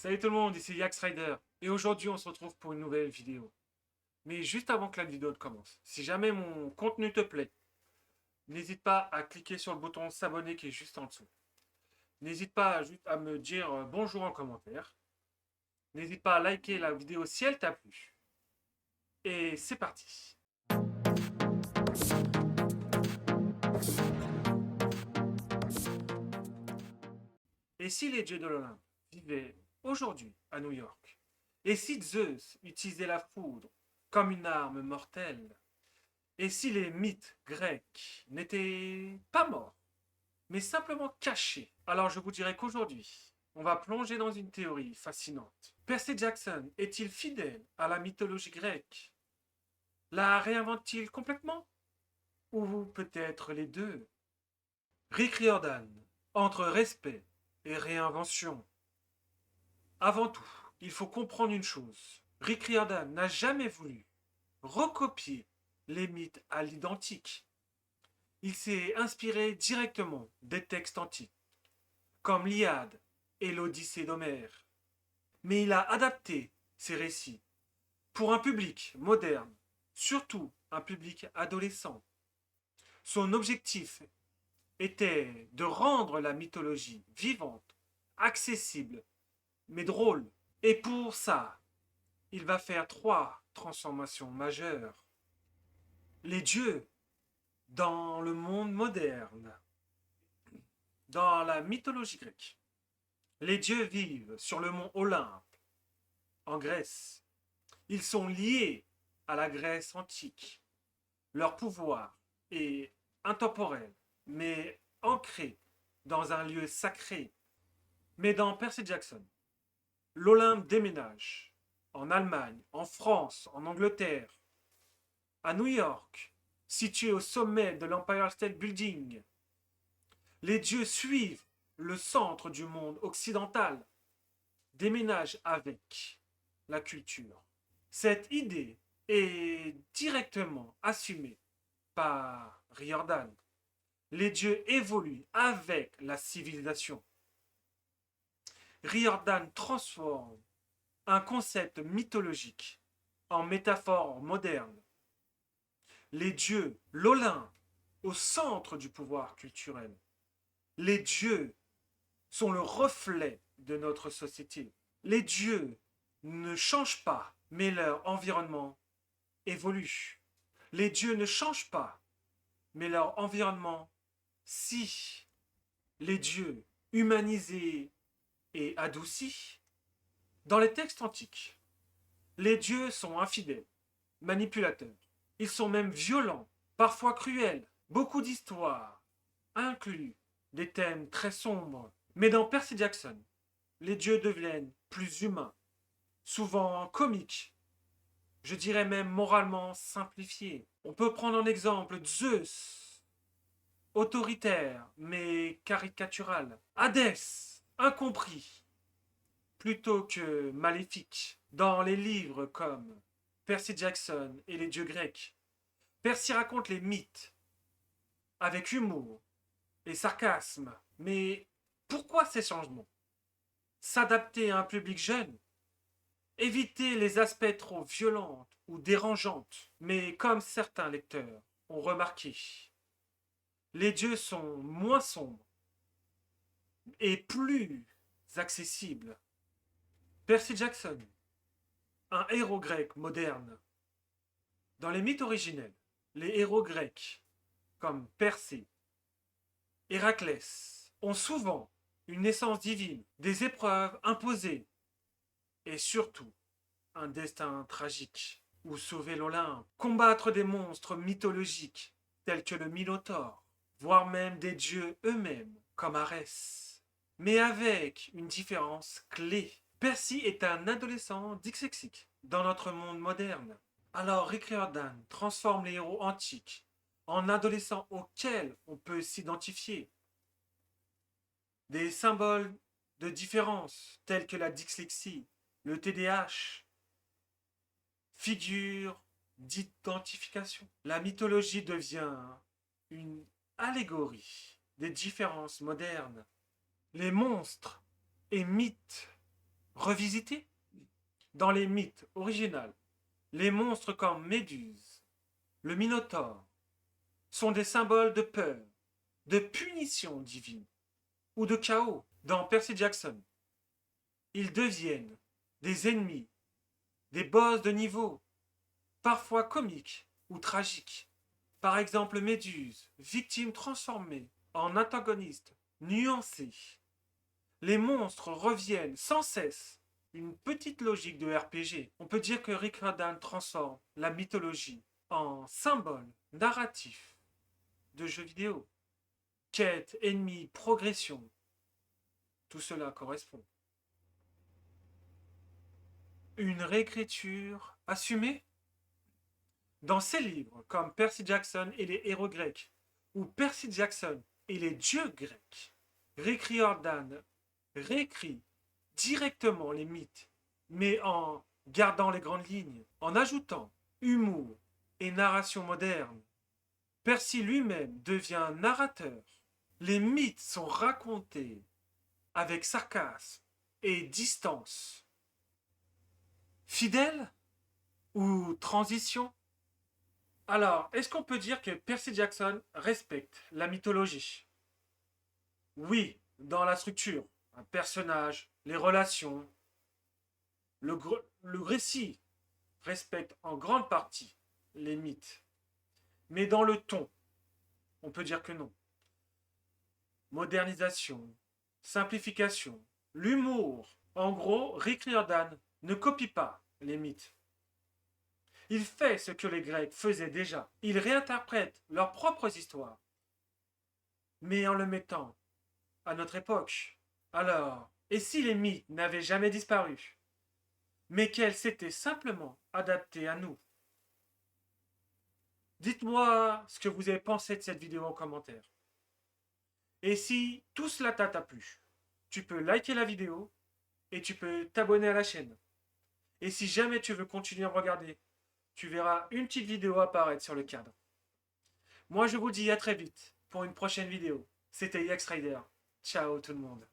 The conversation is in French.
Salut tout le monde, ici Yax Rider, et aujourd'hui on se retrouve pour une nouvelle vidéo. Mais juste avant que la vidéo ne commence, si jamais mon contenu te plaît, n'hésite pas à cliquer sur le bouton s'abonner qui est juste en dessous. N'hésite pas juste à me dire bonjour en commentaire. N'hésite pas à liker la vidéo si elle t'a plu. Et c'est parti. Et si les dieux de l'Olympe vivaient aujourd'hui à New York? Et si Zeus utilisait la foudre comme une arme mortelle? Et si les mythes grecs n'étaient pas morts, mais simplement cachés? Alors je vous dirais qu'aujourd'hui, on va plonger dans une théorie fascinante. Percy Jackson est-il fidèle à la mythologie grecque? La réinvente-t-il complètement? Ou peut-être les deux? Rick Riordan, entre respect et réinvention. Avant tout, il faut comprendre une chose. Rick Riordan n'a jamais voulu recopier les mythes à l'identique. Il s'est inspiré directement des textes antiques, comme l'Iliade et l'Odyssée d'Homère. Mais il a adapté ses récits pour un public moderne, surtout un public adolescent. Son objectif était de rendre la mythologie vivante, accessible, mais drôle. Et pour ça, il va faire trois transformations majeures. Les dieux dans le monde moderne, dans la mythologie grecque. Les dieux vivent sur le mont Olympe, en Grèce. Ils sont liés à la Grèce antique. Leur pouvoir est intemporel, mais ancré dans un lieu sacré. Mais dans Percy Jackson, l'Olympe déménage en Allemagne, en France, en Angleterre, à New York, situé au sommet de l'Empire State Building. Les dieux suivent le centre du monde occidental, déménagent avec la culture. Cette idée est directement assumée par Riordan. Les dieux évoluent avec la civilisation. Riordan transforme un concept mythologique en métaphore moderne. Les dieux, l'Olympe, au centre du pouvoir culturel. Les dieux sont le reflet de notre société. Les dieux ne changent pas, mais leur environnement évolue. Les dieux ne changent pas, mais leur environnement, si. Les dieux humanisés et adoucis. Dans les textes antiques, les dieux sont infidèles, manipulateurs. Ils sont même violents, parfois cruels. Beaucoup d'histoires incluent des thèmes très sombres. Mais dans Percy Jackson, les dieux deviennent plus humains, souvent comiques, je dirais même moralement simplifiés. On peut prendre en exemple Zeus, autoritaire mais caricatural. Hadès, incompris, plutôt que maléfique. Dans les livres comme Percy Jackson et les dieux grecs, Percy raconte les mythes avec humour et sarcasme. Mais pourquoi ces changements? S'adapter à un public jeune, éviter les aspects trop violents ou dérangeantes. Mais comme certains lecteurs ont remarqué, les dieux sont moins sombres et plus accessibles. Percy Jackson, un héros grec moderne. Dans les mythes originels, les héros grecs, comme Persée, Héraclès, ont souvent une naissance divine, des épreuves imposées et surtout un destin tragique, ou sauver l'Olympe, combattre des monstres mythologiques tels que le Minotaure, voire même des dieux eux-mêmes comme Arès. Mais avec une différence clé. Percy est un adolescent dyslexique dans notre monde moderne. Alors Rick Riordan transforme les héros antiques en adolescents auxquels on peut s'identifier. Des symboles de différence tels que la dyslexie, le TDAH, figure d'identification. La mythologie devient une allégorie des différences modernes. Les monstres et mythes revisiter. Dans les mythes originaux, les monstres comme Méduse, le Minotaure, sont des symboles de peur, de punition divine ou de chaos. Dans Percy Jackson, ils deviennent des ennemis, des boss de niveau, parfois comiques ou tragiques. Par exemple, Méduse, victime transformée en antagoniste nuancé. Les monstres reviennent sans cesse. Une petite logique de RPG. On peut dire que Rick Riordan transforme la mythologie en symbole narratif de jeux vidéo. Quête, ennemi, progression. Tout cela correspond. Une réécriture assumée? Dans ses livres, comme Percy Jackson et les héros grecs, ou Percy Jackson et les dieux grecs, Rick Riordan réécrit directement les mythes, mais en gardant les grandes lignes, en ajoutant humour et narration moderne. Percy lui-même devient narrateur. Les mythes sont racontés avec sarcasme et distance. Fidèle ou transition? Alors, est-ce qu'on peut dire que Percy Jackson respecte la mythologie? Oui, dans la structure, un personnage, les relations, le récit respecte en grande partie les mythes. Mais dans le ton, on peut dire que non. Modernisation, simplification, l'humour. En gros, Rick Riordan ne copie pas les mythes. Il fait ce que les Grecs faisaient déjà. Il réinterprète leurs propres histoires, mais en le mettant à notre époque. Alors, et si les mythes n'avaient jamais disparu, mais qu'elles s'étaient simplement adaptées à nous? Dites-moi ce que vous avez pensé de cette vidéo en commentaire. Et si tout cela t'a plu, tu peux liker la vidéo et tu peux t'abonner à la chaîne. Et si jamais tu veux continuer à regarder, tu verras une petite vidéo apparaître sur le cadre. Moi je vous dis à très vite pour une prochaine vidéo. C'était Yax Rider. Ciao tout le monde.